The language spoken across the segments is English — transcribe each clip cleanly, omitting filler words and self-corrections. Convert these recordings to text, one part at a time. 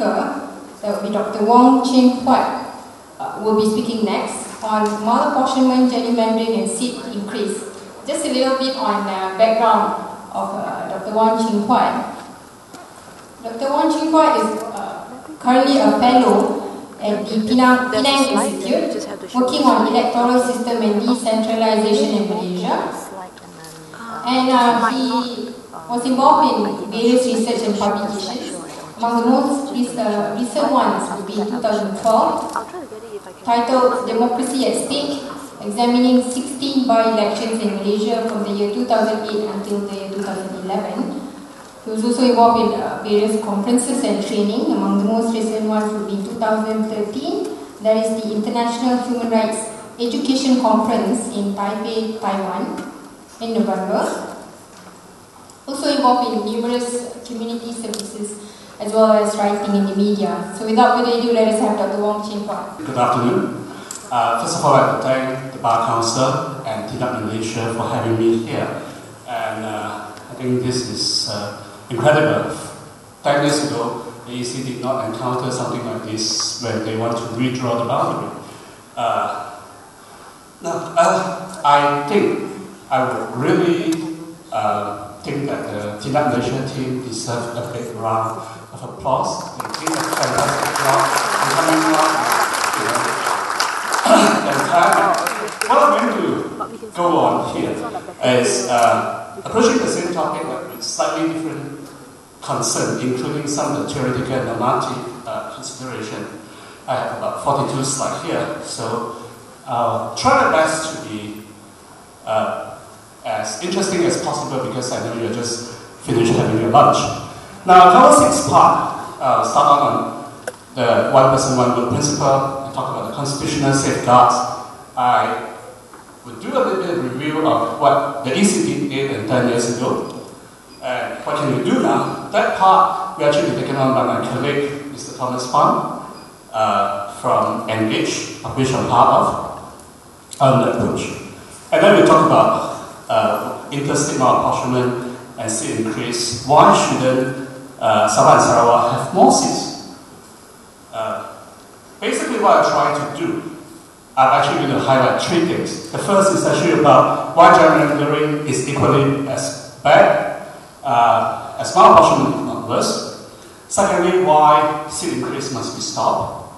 speaker, that will be Dr. Wong Chin Huat, will be speaking next on malapportionment, gerrymandering and seat increase. Just a little bit on background of Dr. Wong Chin Huat. Dr. Wong Chin Huat is currently a fellow at the Penang Institute, working on electoral system and decentralization in Malaysia. And he was involved in various research and publications. Among the most recent ones would be 2012, titled Democracy at Stake, examining 16 by-elections in Malaysia from the year 2008 until the year 2011. He was also involved in various conferences and training. Among the most recent ones would be 2013. That is the International Human Rights Education Conference in Taipei, Taiwan, in November. Also involved in numerous community services as well as writing in the media. So without further ado, let us have Dr. Wong Chin Huat. Good afternoon. First of all, I'd like to thank the Bar Council and Tindak Malaysia for having me here. And I think this is incredible. 10 years ago, the EC did not encounter something like this when they want to redraw the boundary. I think I would really think that the Tindak Malaysia team deserves a big round of applause. They did a fantastic job in coming up What I'm going to go on here is approaching the same topic but with slightly different concern, including some of the theoretical and normative consideration. I have about 42 slides here, so I'll try my best to be as interesting as possible because I know you're just finished having your lunch. Now, cover 6 part, start on the one person, one vote principle. I talk about the constitutional safeguards. I would do a little bit of review of what the EC did 8 and 10 years ago. And what can we do now? That part we actually taken on by my colleague, Mr. Thomas Phan, from ENGAGE, of which I'm part of, on the approach. And then we talk about inter-state malapportionment and seat increase. Why shouldn't Sabah and Sarawak have more seats? Basically what I try to do, I'm actually going to highlight 3 things. The first is actually about why gerrymandering is equally as bad as malapportionment, if not worse. Secondly, why seat increase must be stopped.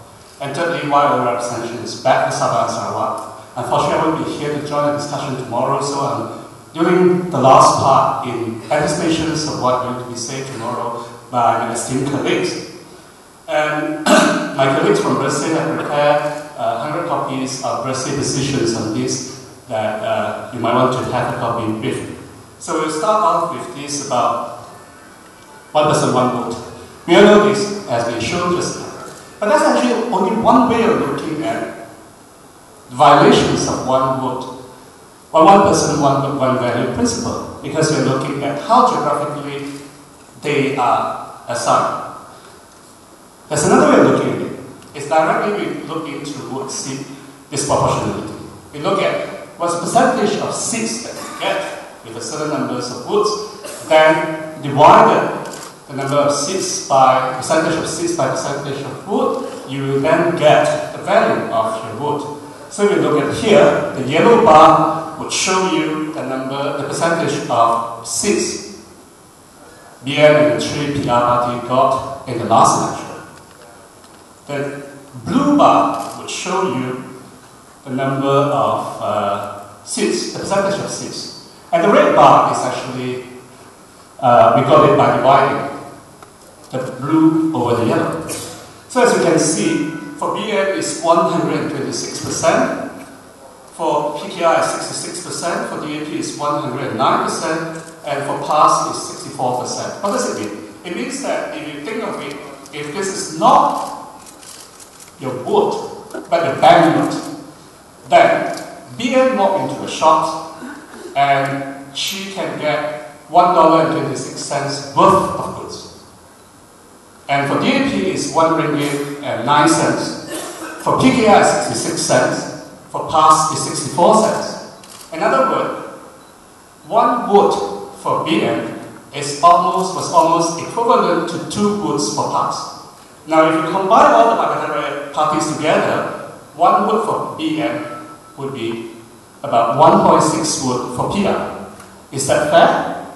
And thirdly, why overrepresentation is bad for Sabah and Sarawak. Unfortunately, I won't be here to join the discussion tomorrow, so I'm doing the last part in anticipations of what's going to be said tomorrow by my esteemed colleagues. And my colleagues from BERSIH have prepared 100 copies of BERSIH decisions on this that you might want to have a copy with. So we'll start off with this about one person, one vote. We all know this has been shown just now. But that's actually only one way of looking at violations of one vote, or one person, one vote, one value principle, because we're looking at how geographically they are assigned. There's another way of looking at it. It's directly we look into vote seat disproportionality. We look at what's the percentage of seats that you get with a certain numbers of votes, then divided the number of seats by percentage of vote, you will then get the value of your vote. So we look at here, the yellow bar would show you the percentage of seats BN and the 3 PR party got in the last election. The blue bar would show you the number of seats, the percentage of seats. And the red bar is actually, we got it by dividing the blue over the yellow. So as you can see, for BN is 126%, for PKI is 66%, for DAP is 109%, and for PASS is 64%. What does it mean? It means that if you think of it, if this is not your vote, but your bank note, then BN walked into a shop and she can get $1.26 worth of goods. And for DAP is RM1.09, for PKI is 66 cents, for PASS is 64 cents. In other words, one vote for BN was almost equivalent to 2 votes for PASS. Now, if you combine all the parliamentary parties together, one vote for BN would be about 1.6 vote for PR. Is that fair?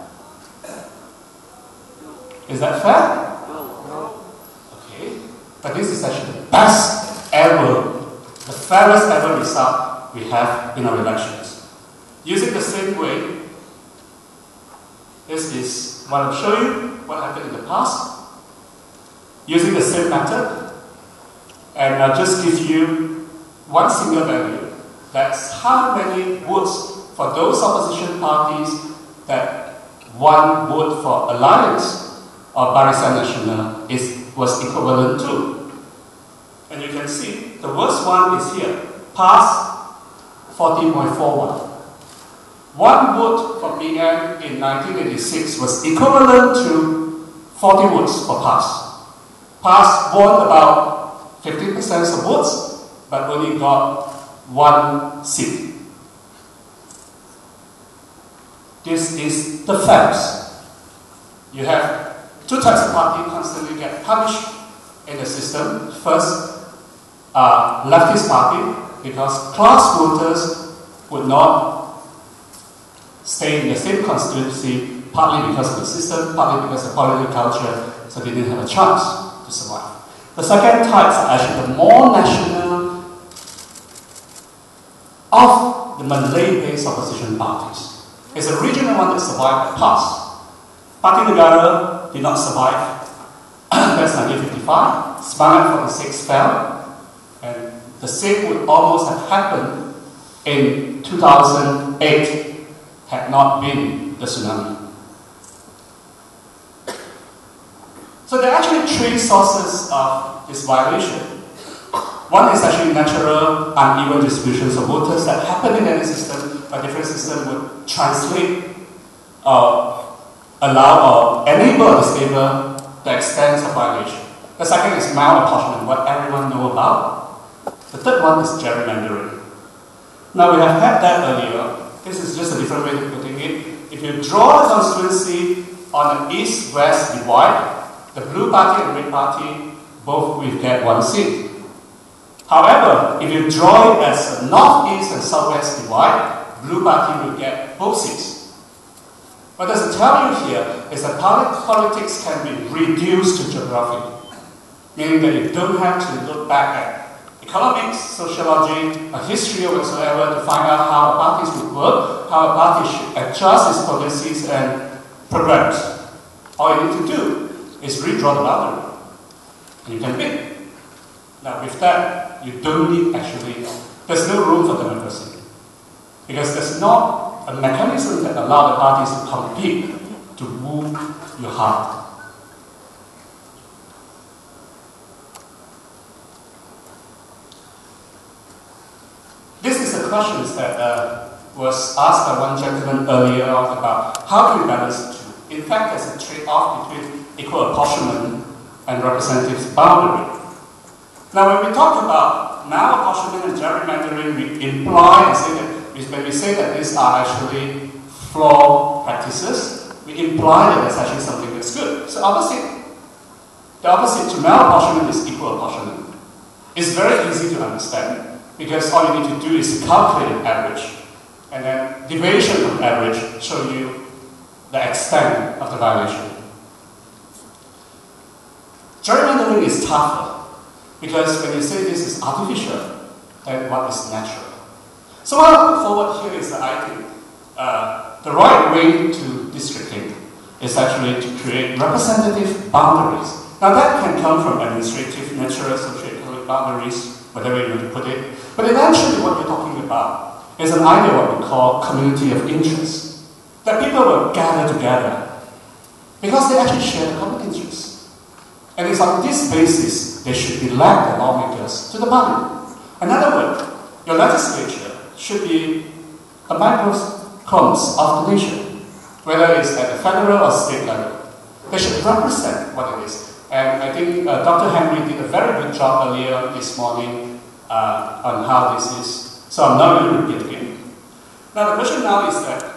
Is that fair? No. Okay. But this is actually the best ever, the fairest ever result we have in our elections. Using the same way, this is what I'll show you, what happened in the past. Using the same method, and I'll just give you one single value. That's how many votes for those opposition parties that one vote for Alliance or Barisan Nasional was equivalent to. And you can see the worst one is here, PAS 40.41. One vote for BN in 1986 was equivalent to 40 votes for PAS. PAS won about 15% of votes, but only got one seat. This is the facts. You have two types of party constantly get punished in the system. First, leftist party, because class voters would not stay in the same constituency, partly because of the system, partly because of political culture, so they didn't have a chance to survive. The second types are actually the more national of the Malay-based opposition parties. It's a regional one that survived the past. Parti Negara did not survive. That's 1955. Semangat 46 fell, and the same would almost have happened in 2008 had not been the tsunami. So there are actually three sources of this violation. One is actually natural uneven distributions of voters that happen in any system. A different system would translate, allow or enable or disable the extent of violation. The second is malapportionment, what everyone knows about. The third one is gerrymandering. Now we have had that earlier. This is just a different way of putting it. If you draw a constituency on an east-west divide, the blue party and red party both will get one seat. However, if you draw it as a northeast and southwest divide, blue party will get both seats. What does it tell you here is that politics can be reduced to geography, meaning that you don't have to look back at economics, sociology, a history or whatsoever to find out how parties would work, how a party should adjust its policies and programs. All you need to do is redraw the boundary, and you can win. Now with that, you don't need there's no room for democracy, because there's not a mechanism that allows the parties to compete to woo your heart. This is the questions that was asked by one gentleman earlier on about how do we balance the two. In fact, there's a trade-off between equal apportionment and representative boundary. Now, when we talk about malapportionment and gerrymandering, we imply and say that when we say that these are actually flawed practices, we imply that there's actually something that's good. So the opposite to malapportionment is equal apportionment. It's very easy to understand, because all you need to do is calculate an average, and then deviation from average show you the extent of the violation. Gerrymandering is tougher, because when you say this is artificial, then what is natural? So what I put forward here is that I think the right way to districting is actually to create representative boundaries. Now that can come from administrative, natural, socio-economic boundaries, whatever you want to put it. But eventually what we're talking about is an idea what we call community of interest. That people will gather together because they actually share the common interests. And it's on this basis they should elect the lawmakers to the parliament. Another word, your legislature should be a microcosm of the nation, whether it's at the federal or state level. They should represent what it is. And I think Dr. Henry did a very good job earlier this morning on how this is. So I'm not going to repeat again. Now the question now is that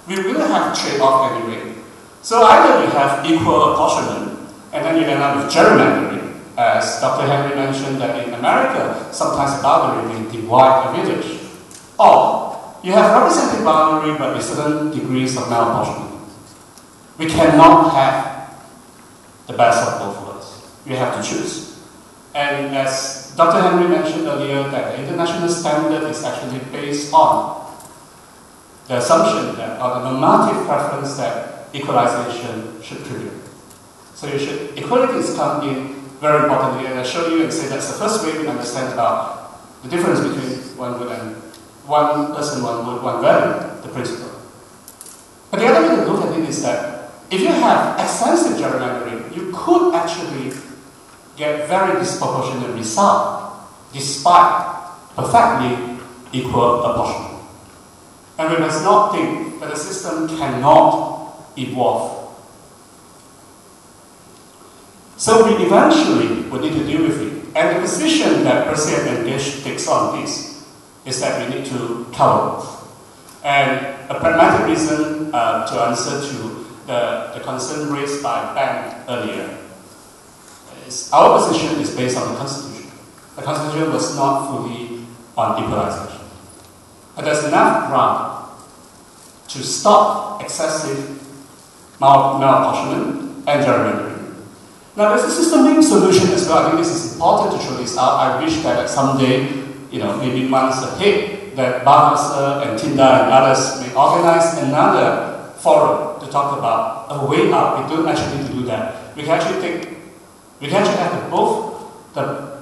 we really have trade-off anyway. So either you have equal apportionment, and then you end up with gerrymandering, as Dr. Henry mentioned, that in America, sometimes a boundary may divide a village. Or you have representative boundary but with certain degrees of malapportionment. We cannot have the best of both worlds. We have to choose. And as Dr. Henry mentioned earlier, that the international standard is actually based on the assumption that, or the normative preference that equalization should prevail. So equalities come in very importantly, and I show you and say that's the first way we understand about the difference between one good and one person, one good, one value, the principle. But the other way to look at it is that if you have extensive gerrymandering, you could actually get very disproportionate result despite perfectly equal apportionment. And we must not think that the system cannot evolve. So we eventually will need to deal with it. And the position that BERSIH-ENGAGE takes on this is that we need to cover both. And a pragmatic reason to answer to the concern raised by Ben earlier is our position is based on the Constitution. The Constitution was not fully on equalization. But there's enough ground to stop excessive malapportionment and gerrymandering. Now, there's a systemic solution as well. I think this is important to show this out. I wish that someday, maybe months ahead, that BERSIH and Tindak and others may organize another forum to talk about a way out. We don't actually need to do that. We can actually have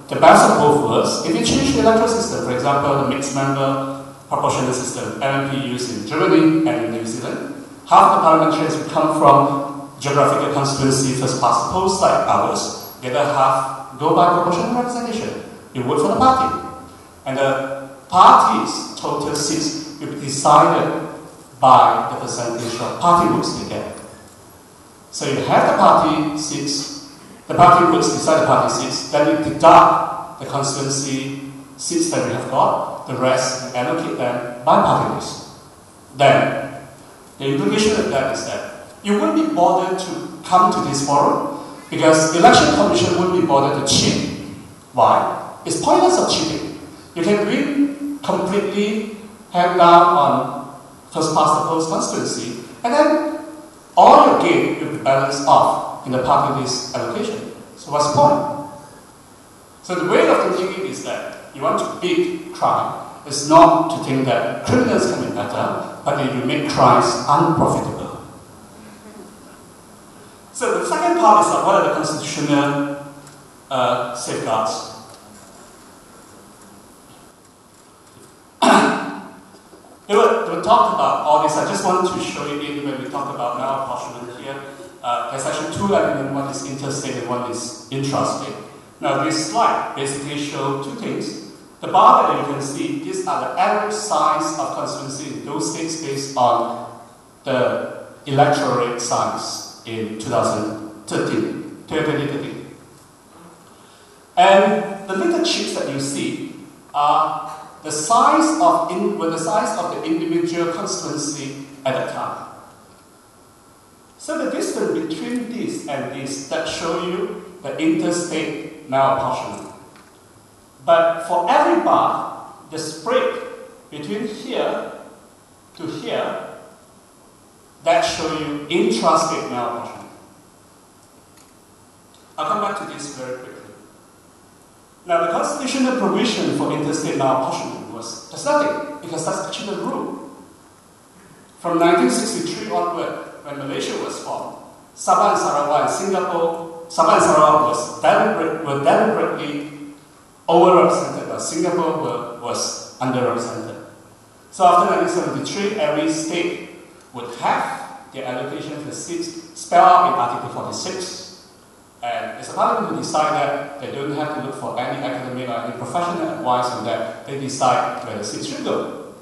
the best of both worlds. If you change the electoral system, for example, the mixed member proportional system, MMP used in Germany and in New Zealand, half the parliamentarians will come from geographical constituency first past the post like ours, the other half go by proportional representation. You vote for the party. And the party's total seats will be decided by the percentage of party votes they get. So you have the party seats, the party votes decide the party seats, then you deduct the constituency seats that we have got, the rest you allocate them by party list. Then the implication of that is that you wouldn't be bothered to come to this forum because the election commission wouldn't be bothered to cheat. Why? It's pointless of cheating. You can win completely hand down on first past the post constituency, and then all your gain will be balanced off in the party list allocation. So what's the point? So the way of thinking is that you want to beat crime. It's not to think that criminals can be better, but it will make crimes unprofitable. So the second part is what are the constitutional safeguards? They were talked about all this. I just want to show you in when we talk about malapportionment here. There's actually two elements. One is interstate and one is intra-state. Now this slide basically shows two things. The bar that you can see, these are the average size of constituency in those states based on the electoral rate size in 2013. And the little chips that you see are the size of the individual constituency at that time. So the distance between this and this that show you the interstate malapportionment. But for every bar, the spread between here to here, that show you intra-state malapportionment. I'll come back to this very quickly. Now, the constitutional provision for interstate malapportionment was pathetic because that's actually the rule. From 1963 onward, when Malaysia was formed, Sabah and Sarawak were deliberately overrepresented, but Singapore was underrepresented. So after 1973, every state would have their allocation for seats spelled out in Article 46. And it's a parliament to decide that. They don't have to look for any academic or any professional advice on that. They decide where the seats should go.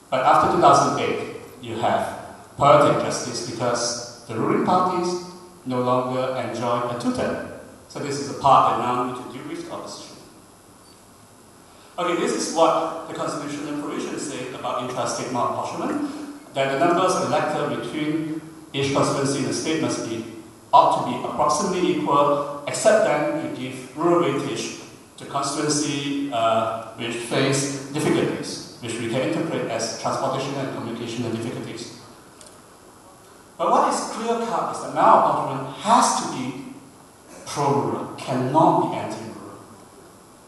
But after 2008, you have poetic justice because the ruling parties no longer enjoy a two-term. So this is the part that now we need to deal with the opposition. Okay, this is what the constitutional provisions say about intra-state malapportionment, that the numbers of electors between each constituency in the state ought to be approximately equal except then you give rural weightage to constituency which face difficulties, which we can interpret as transportation and communication difficulties. But what is clear-cut is that malapportionment has to be pro-rural, cannot be anti-rural.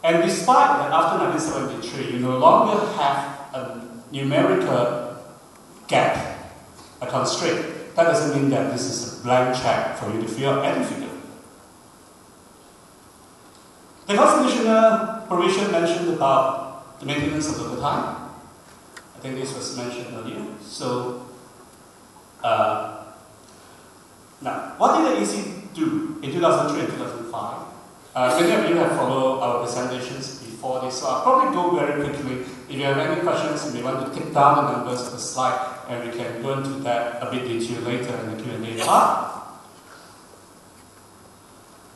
And despite that, after 1973, you no longer have a numerical gap, a constraint. That doesn't mean that this is a blank check for you to fill out any figure. The constitutional provision mentioned about the maintenance of local time. I think this was mentioned earlier. So, now, what did the EC do in 2003 and 2005? Many of you have followed our presentations before this, so I'll probably go very quickly. If you have any questions, you may want to take down the numbers of the slide, and we can go into that a bit detail later in the Q&A part.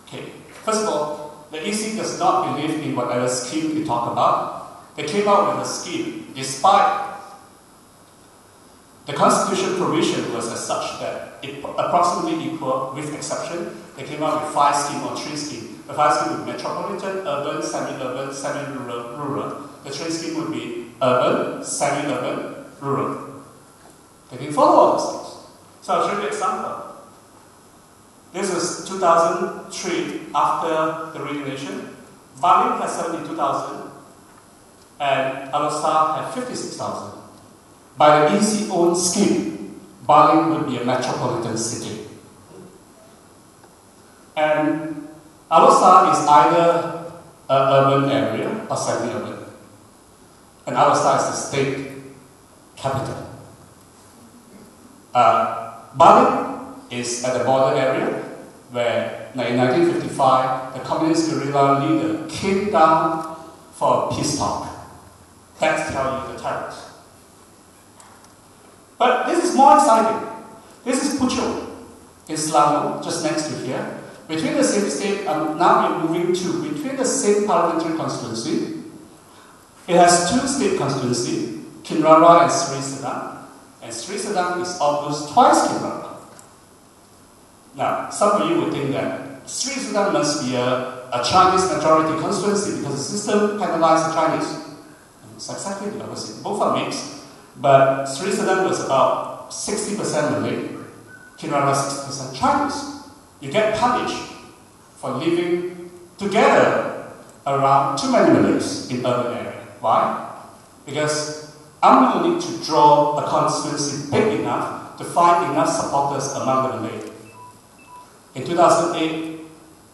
Okay, first of all, the EC does not believe in whatever scheme we talk about. They came out with a scheme, despite the constitution provision was as such that it approximately equal, with exception, they came out with 5 schemes or 3 schemes. The 5 schemes would be metropolitan, urban, semi-urban, semi-rural, rural. The 3 schemes would be urban, semi-urban, rural. They didn't follow all those things. So I'll show you an example. This is 2003 after the Redelineation. Baling had 72,000 and Alostar had 56,000. By the EC own scheme, Baling would be a metropolitan city. And Alostar is either an urban area or semi-urban. And Alostar is the state capital. Baling is at the border area where in 1955 the communist guerrilla leader came down for a peace talk. That tells you the terrorists. But this is more exciting. This is Puchong in Selangor, just next to here. Between the same state, now we're moving to between the same parliamentary constituency. It has 2 state constituencies, Kinrara and Sri Sedang. And Sri Sedang is almost twice Kinrara. Now, some of you would think that Sri Sedang must be a Chinese majority constituency because the system penalizes the Chinese. And it's exactly the opposite. Both are mixed. But Sri Sedang was about 60% Malay, Kinrara 60% Chinese. You get punished for living together around too many Malays in urban area. Why? Because I'm going to need to draw a constituency big enough to find enough supporters among the Malay. In 2008,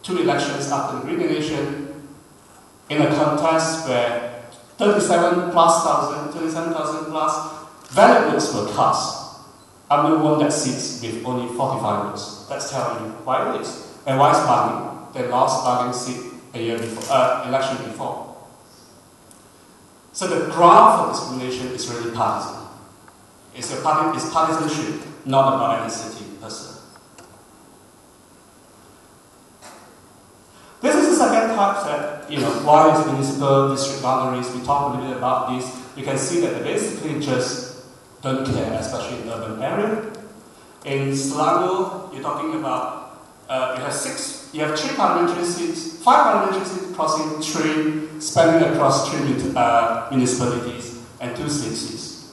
2 elections after the Redelineation, in a contest where 37,000 plus valid votes were cast, AMNO won that seat with only 45 votes. That's telling you why it is. And why is Baling? They lost Baling seat a year before, election before. So the ground for discrimination is really partisan. It's partisanship, not about ethnicity per se. This is the second part that, why is municipal district boundaries? We talked a little bit about this. You can see that they basically just don't care, especially in the urban area. In Selangor, you're talking about, you have 3 parliamentary seats, 5 parliamentary seats crossing 3, spanning across 3 municipalities, and 2 state seats.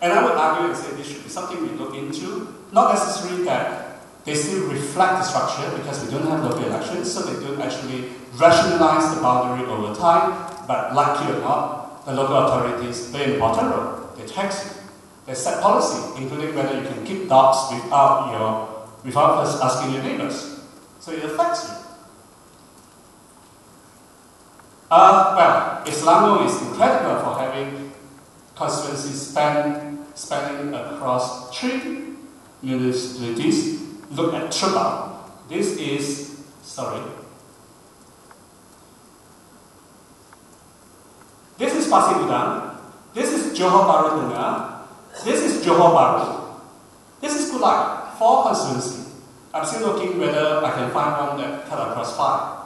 And I would argue and say this should be something we look into, not necessarily that they still reflect the structure because we don't have local elections, so they don't actually rationalize the boundary over time, but like it or not, the local authorities play an important role. They tax you. They set policy, including whether you can keep dogs without first asking your neighbors. So it affects you. Selangor is incredible for having constituencies spanning across 3 municipalities. Look at Sabah. This is Pasir Gudang. This is Johor Bahru Tengah. This is Johor Bahru. This is Kulai. 4 constituencies. I'm still looking whether I can find one that cut across 5.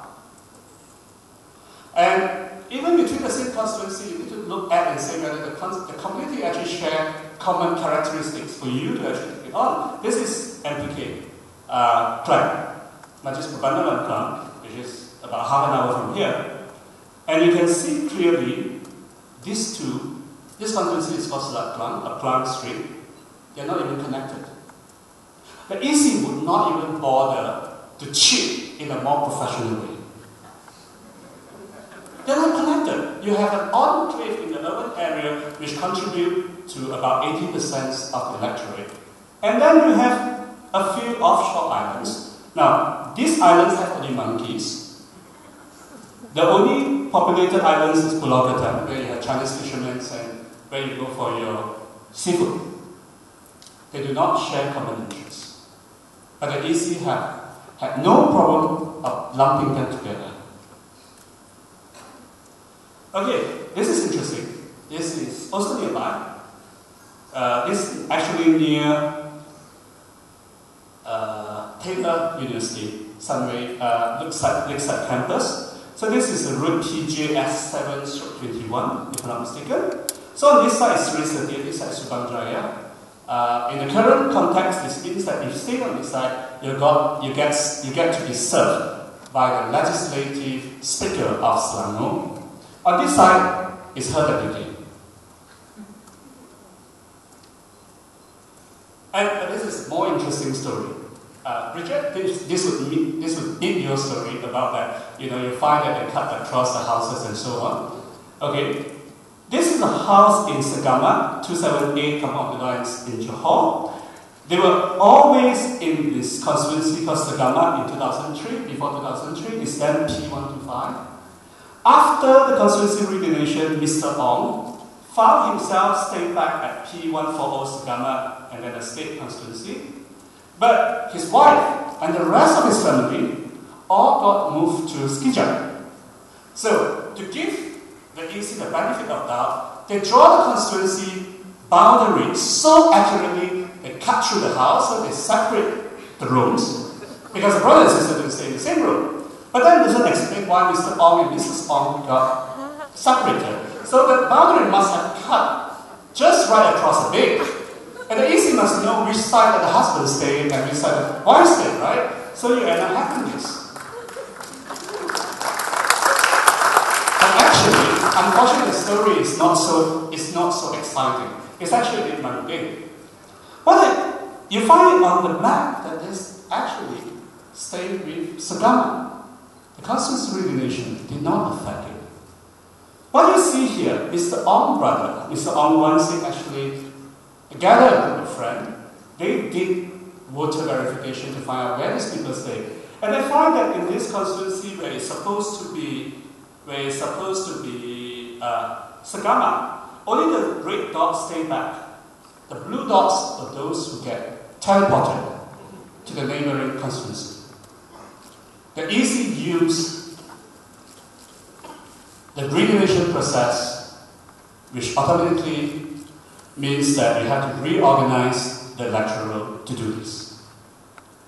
And even between the same constituency, you need to look at and say whether the community actually share common characteristics for you to actually take it on. This is MPK clan. Municipal Klang, which is about half an hour from here. And you can see clearly these two, this constituency is called Selat Klang, a Klang street. They're not even connected. The EC would not even bother to cheat in a more professional way. They're not connected. You have an enclave in the urban area which contribute to about 80% of the electorate. And then you have a few offshore islands. Now, these islands have only monkeys. The only populated islands is Pulau Ketam, where you have Chinese fishermen and where you go for your seafood. They do not share common interests. But the EC had no problem of lumping them together. Okay, this is interesting. This is also nearby. This is actually near Taylor University, Sunway, Lakeside campus. So this is the route TJS 7/21, if I'm not mistaken. So on this side is Sri, this side is Subang Jaya. In the current context, this means that if you stay on this side, you get to be served by the legislative speaker of Selangor. On this side is her deputy. And this is a more interesting story. Richard, this would meet your story about that. You find that they cut across the houses and so on. Okay. This is a house in Sagama, 278 Kampong Abdul Lines in Johor. They were always in this constituency called Sagama in 2003. Before 2003, it's then P125. After the Constituency Redelineation, Mr. Ong found himself staying back at P140 Sagama and then the state constituency. But his wife and the rest of his family all got moved to Skijang. So, to give the EC the benefit of doubt, they draw the constituency boundary so accurately, they cut through the house, so they separate the rooms, because the brother and sister didn't stay in the same room. But then it doesn't explain why Mr. Ong and Mrs. Ong got separated. So the boundary must have cut just right across the bed. And the EC must know which side that the husband stayed and which side the wife stayed, right? So you end up having this. But actually, unfortunately, the story is not so exciting. It's actually a bit mundane. Well, you find it on the map that this actually stayed with Sagama. The Constituency Redelineation did not affect it. What you see here, Mr. Ong brother, Mr. Ong Wansing actually gathered a group of friends. They did voter verification to find out where these people stay. And they find that in this constituency where it's supposed to be Sagama, only the red dots stay back. The blue dots are those who get teleported to the neighboring constituency. The EC used the redelineation process, which automatically means that you have to reorganize the electoral to do this.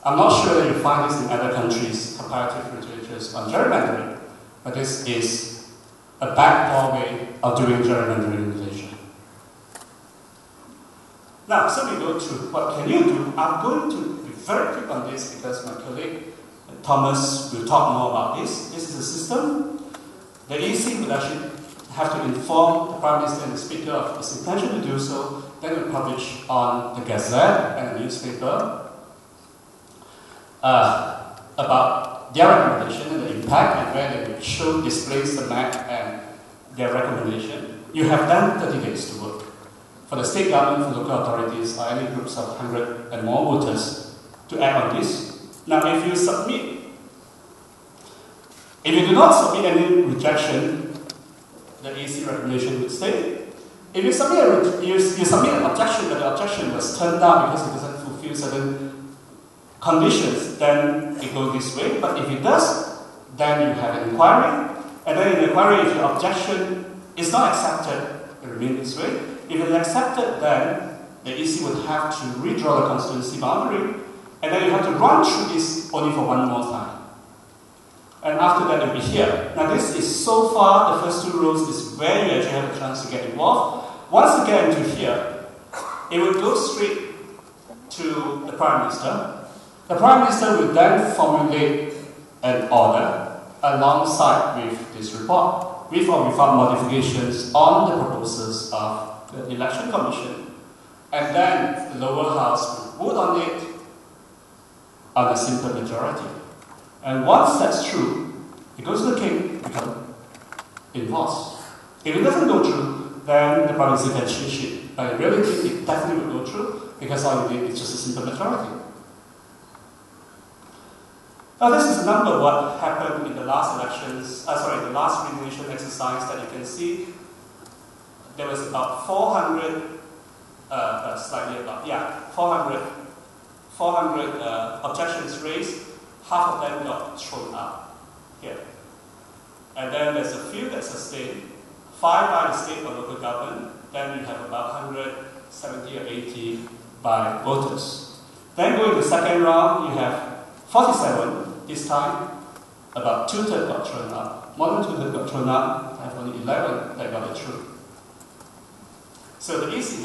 I'm not sure that you find this in other countries, comparative literatures on gerrymandering, but this is a backdoor way of doing gerrymandering in Malaysia. Now, so we go to what can you do. I'm going to be very quick on this because my colleague Thomas will talk more about this. This is a system. The EC would actually have to inform the Prime Minister and the Speaker of his intention to do so, then we'll publish on the Gazette and the newspaper about their recommendation and the impact and where they will show, displays the map and their recommendation. You have then 30 days to work. For the state government, for local authorities, or any groups of 100 and more voters to act on this. Now, if you do not submit any rejection, the EC recommendation would stay. If you submit an objection, but the objection was turned down because it doesn't fulfill certain conditions, then it goes this way. But if it does, then you have an inquiry. And then in the inquiry, if your objection is not accepted, it remains this way. If it is accepted, then the EC would have to redraw the constituency boundary, and then you have to run through this only for one more time. And after that, you'll be here. Now, this is so far, the first two rows is where you actually have a chance to get involved. Once you get into here, it will go straight to the Prime Minister. The Prime Minister will then formulate an order alongside with this report, with or without modifications on the proposals of the Election Commission, and then the lower house will vote on it on a simple majority. And once that's true, it goes to the King, becomes enforced. If it doesn't go through, then the Prime Minister can change it. But in reality, it definitely will go through, because all you need is just a simple majority. Now this is a number of what happened in the last elections, the last redelineation exercise that you can see. There was about 400 objections raised. Half of them got thrown out here. And then there's a few that sustained, 5 by the state or local government, then you have about 170 or 80 by voters. Then going to the second round, you have 47 this time, about 2/3 got thrown out. More than 2/3 got thrown out, I have only 11 that got it through. So the easy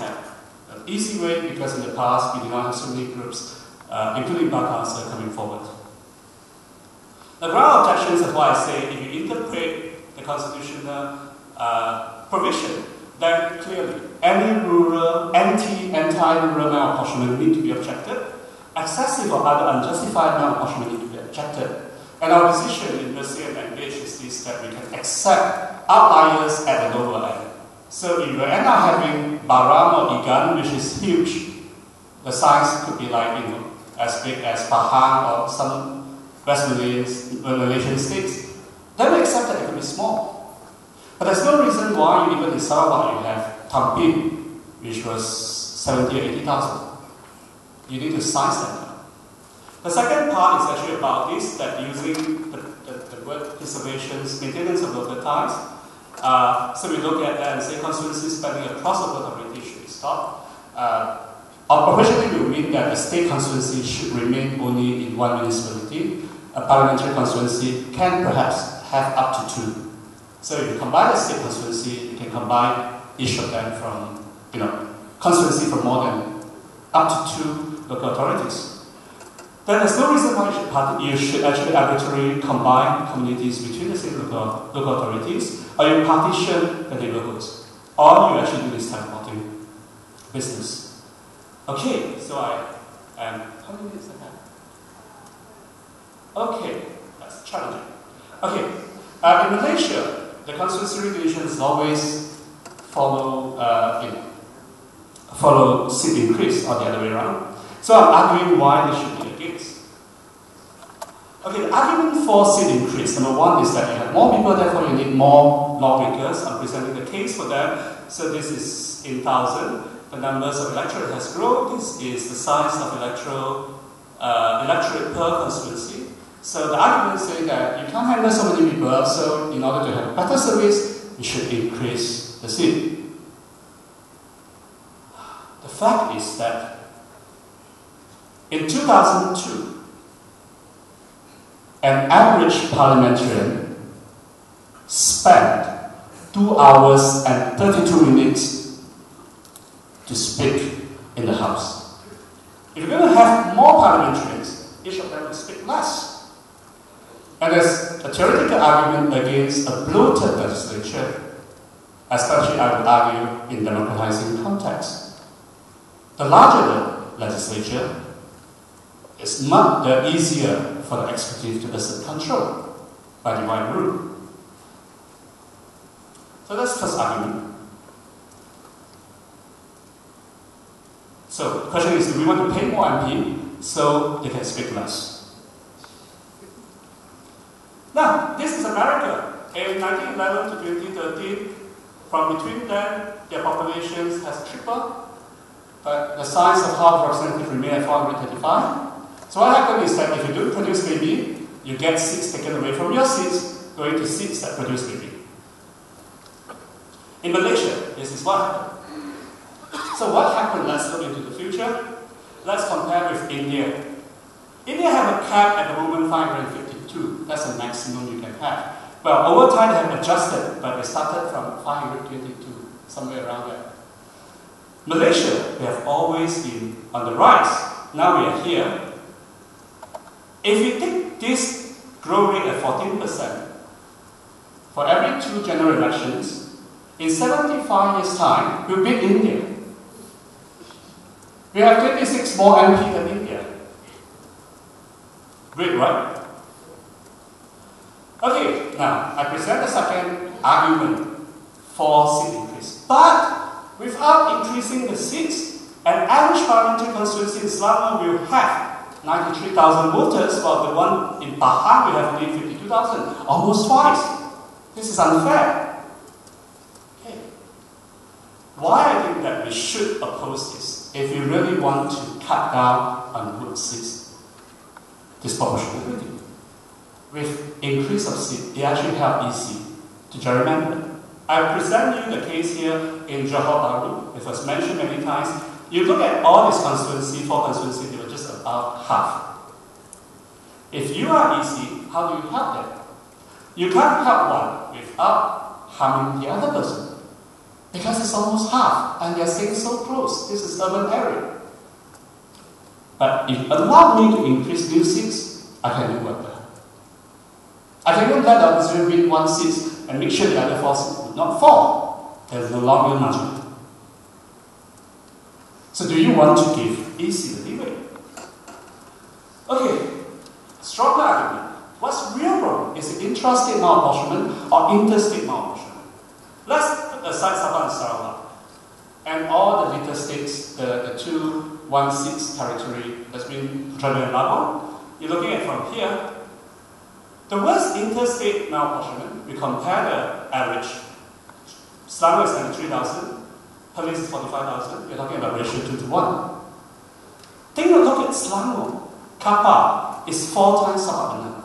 way, because in the past we did not have so many groups, including Bar Council, coming forward. The ground objections is why I say if you interpret the constitutional provision, then clearly any rural, anti-rural malapportionment need to be objected. Excessive or other unjustified malapportionment need to be objected. And our position in BERSIH-ENGAGE is this, that we can accept outliers at the lower end. So if you end up having Baram or Igan, which is huge, the size could be like, as big as Pahang or some West Malaysian states, then we accept that it can be small. But there's no reason why even in Sabah you have Tampin, which was 70 or 80,000. You need to size them down. The second part is actually about this, that using the word preservations, maintenance of local ties. So we look at that and say constituency spending across the local authority should be stopped. Proportionally will mean that the state constituency should remain only in one municipality. A parliamentary constituency can perhaps have up to 2. So if you combine the state constituency, you can combine each of them from, constituency from more than up to 2 local authorities. Then there's no reason why you should actually arbitrarily combine communities between the same local authorities, or you partition the neighbourhoods, or you actually do this teleporting business. Okay, so how many minutes I have? Okay, that's challenging. Okay, in Malaysia, the Constituency Redelineation always follow seat increase, or the other way around. So I'm arguing why they should be against. Okay, the argument for seat increase, number one, is that you have more people, therefore you need more lawmakers. I'm presenting the case for them. So this is in 1,000. The numbers of electorate has grown. This is the size of electorate per constituency. So the argument is saying that you can't handle so many people, so in order to have better service, you should increase the seat. The fact is that in 2002, an average parliamentarian spent 2 hours and 32 minutes to speak in the House. If you're going to have more parliamentarians, each of them will speak less. And there's a theoretical argument against a bloated legislature, especially I would argue in democratizing context. The larger the legislature, it's much easier for the executive to assert control by divine rule. So that's the first argument. So the question is, do we want to pay more MP so they can speak less? Now, this is America. In 1911 to 2013, from between them, their populations has tripled, but the size of House of Representatives remain at 435. So what happens is that if you don't produce baby, you get seats taken away from your seats, going to seats that produce baby. In Malaysia, this is what happened. So what happened? Let's look into the future. Let's compare with India. India have a cap at the moment 552. That's the maximum you can have. Well, over time they have adjusted, but they started from 522, somewhere around there. Malaysia, they have always been on the rise. Now we are here. If we take this growth rate at 14%, for every 2 general elections, in 75 years' time, we'll beat India. We have 26 more MP than India. Great, right? Okay, now I present the second argument for seat increase. But without increasing the seats, an average parliamentary constituency in Selangor will have 93,000 voters, while the one in Pahang will have only 52,000, almost twice. This is unfair. Okay. Why I think that we should oppose this, if we really want to cut down on vote seats disproportionality. With increase of seats, it actually helps EC to gerrymander. I present you the case here in Johor Bahru. It was mentioned many times. You look at all these constituencies, 4 constituencies, they were just about half. If you are EC, how do you help them? You can't help one without harming the other person. Because it's almost half, and they're staying so close. This is urban area. But if allow me to increase new seats, I can do what? I can even let the opposition win 1 seat and make sure the other 4 seats would not fall. There's no longer margin. So do you want to give EC the leeway? Okay, stronger argument. What's real problem? Is it intra-state malapportionment or interstate malapportionment? Let's put aside Sabah and Sarawak and all the little states, the 2 1/6 territory that's been portrayed in Malaya. You're looking at from here. The worst interstate malapportionment, we compare the average. Selangor is 93,000, Petaling is 45,000. You're talking about ratio 2:1. Take a look at Selangor. Kappa is 4 times Sabah.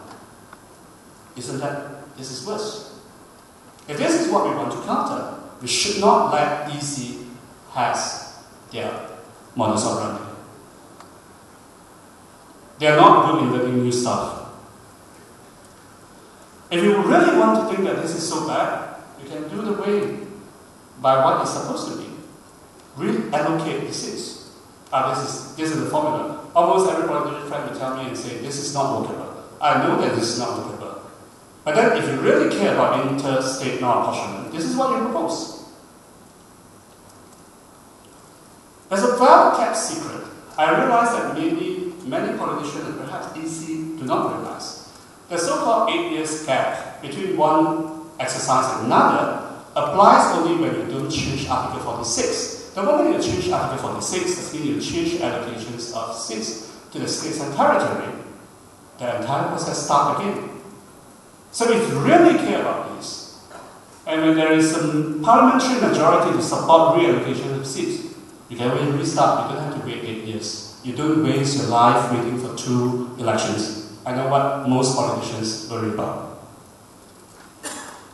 Isn't that, this is worse. If this is what we want to counter, we should not let EC has their modus operandi. They are not good in learning new stuff. If you really want to think that this is so bad, you can do the way by what it's supposed to be. Reallocate the seats. This is the formula. Almost every political friend will tell me and say, this is not workable. I know that this is not workable. But then if you really care about interstate malapportionment, this is what you propose. There's a well-kept secret. I realize that many politicians and perhaps EC do not realize. The so-called 8 years gap between one exercise and another applies only when you don't change Article 46. The moment you change Article 46, that means you change allocations of seats to the states and territory, the entire process starts again. So if you really care about this, and when there is a parliamentary majority to support reallocation of seats, you can always restart. You don't have to wait 8 years. You don't waste your life waiting for 2 elections. I know what most politicians worry about.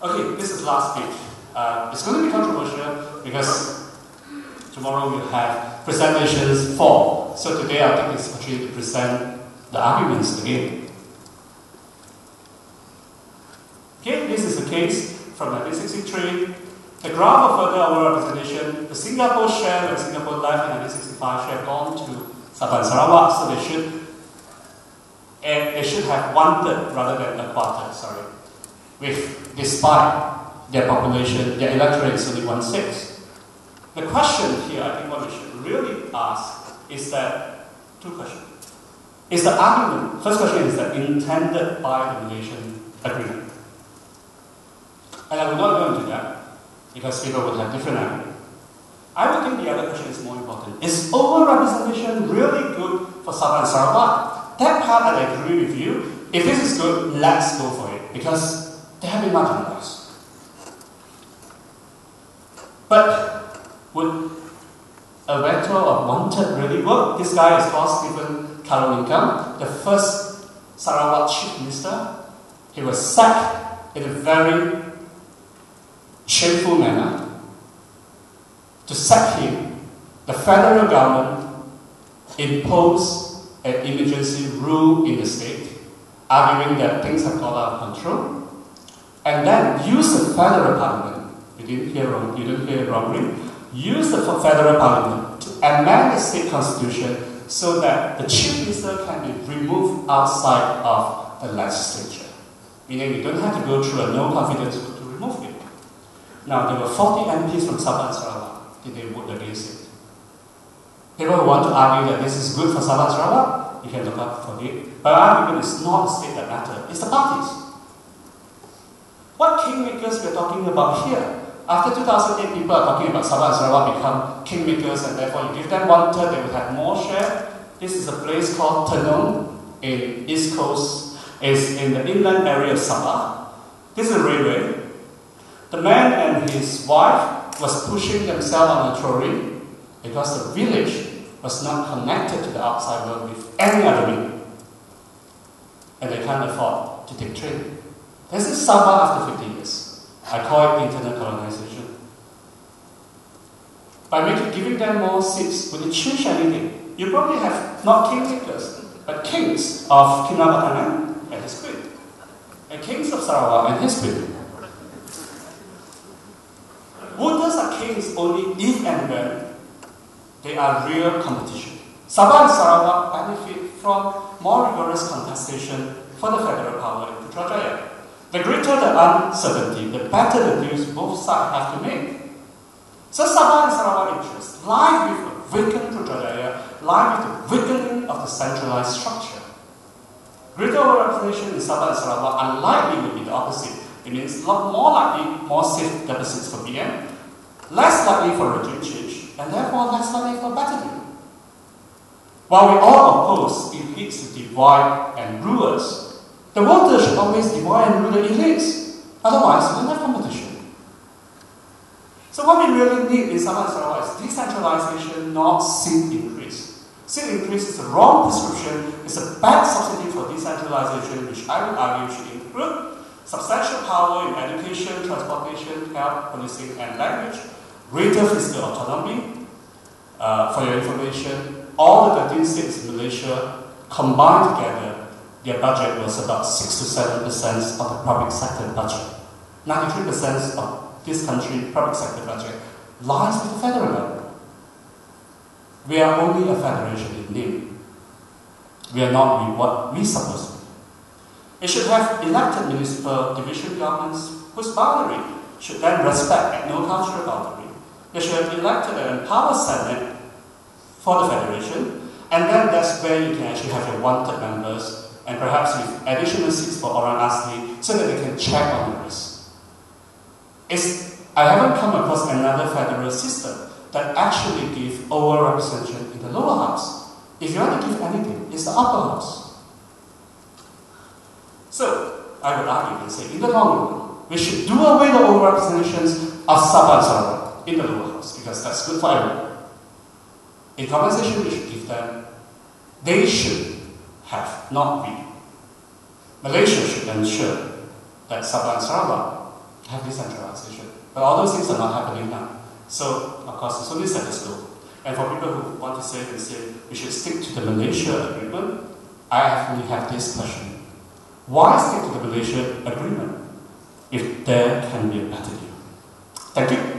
Okay, this is the last page. It's going to be controversial because tomorrow we'll have presentations 4. So today I'll take this opportunity to present the arguments again. Okay, this is a case from 1963. The graph of further overrepresentation, the Singapore share, when Singapore left in 1965, share gone to Sabah and Sarawak, so they should have 1/3 rather than a quarter, despite their population, their electorate is only 1/6. The question here, I think what we should really ask is that 2 questions. Is the argument, first question is that intended by the Malaysian agreement? And I will not go into that because people would have different arguments. I would think the other question is more important. Is overrepresentation really good for Sabah and Sarawak? That part I agree with you. If this is good, let's go for it because they have been marginalized. But would a veto of 1/3 really work? This guy is called Stephen Kalawingam, the first Sarawak chief minister. He was sacked in a very shameful manner. To sack him, the federal government imposed an emergency rule in the state, arguing that things have got out of control, and then used the federal parliament, you didn't hear wrongly, use the federal parliament to amend the state constitution so that the chief minister can be removed outside of the legislature. Meaning you don't have to go through a no confidence vote to remove him. Now, there were 40 MPs from Sabah and Sarawak. Did they vote against it? People who want to argue that this is good for Sabah and Sarawak, you can look up for it. But our argument is not the state that matters, it's the parties. What kingmakers we're talking about here? After 2008, people are talking about Sabah and Sarawak become kingmakers, and therefore you give them 1/3, they will have more share. This is a place called Tenung in East Coast, is in the inland area of Sabah. This is a railway. The man and his wife was pushing themselves on a trolley because the village was not connected to the outside world with any other means. And they can't afford to take train. This is Sabah after 50 years. I call it internal colonization. By giving them more seats, would it change anything? You probably have not kingmakers, but kings of Kinabalu and his queen, and kings of Sarawak and his queen. Voters are kings only if and when they are real competition. Sabah and Sarawak benefit from more rigorous contestation for the federal power in Putrajaya. The greater the uncertainty, the better the deals both sides have to make. So Sabah and Sarawak interests lie with a vacant Putrajaya, lie with the weakening of the centralized structure. Greater overrepresentation in Sabah and Sarawak unlikely will be the opposite. It means more likely more safe deficits for BM, less likely for regime change, and therefore less likely for better deal. While we all oppose elites to divide and rule us, the voters should always divide and rule the elites. Otherwise, we don't have competition. So what we really need in Sabah and Sarawak is decentralization, not seat increase. Seat increase is the wrong prescription. It's a bad substitute for decentralization, which I would argue should include substantial power in education, transportation, health, policing, and language, greater fiscal autonomy. For your information, all the 13 states in Malaysia combined together, their budget was about 6 to 7% of the public sector budget. 93% of this country's public sector budget lies with the federal level. We are only a federation in name. We are not what we're supposed to be. It should have elected municipal division governments whose boundary should then respect ethno-cultural boundary. They should have elected an empowered Senate for the federation, and then that's where you can actually have your wanted members, and perhaps with additional seats for Orang Asli, so that they can check on the risk. I haven't come across another federal system that actually gives over-representation in the lower house. If you want to give anything, it's the upper house. So, I would argue and say, in the long run, we should do away the over-representations of Sabah and Sarawak in the lower house, because that's good for everyone. In compensation we should give them, they should have, not we. Malaysia should ensure that Sabah and Sarawak have decentralization. But all those things are not happening now. So, of course, it's only status quo. And for people who want to say we should stick to the Malaysia agreement, I actually have this question. Why stick to the Malaysia agreement if there can be a better deal? Thank you.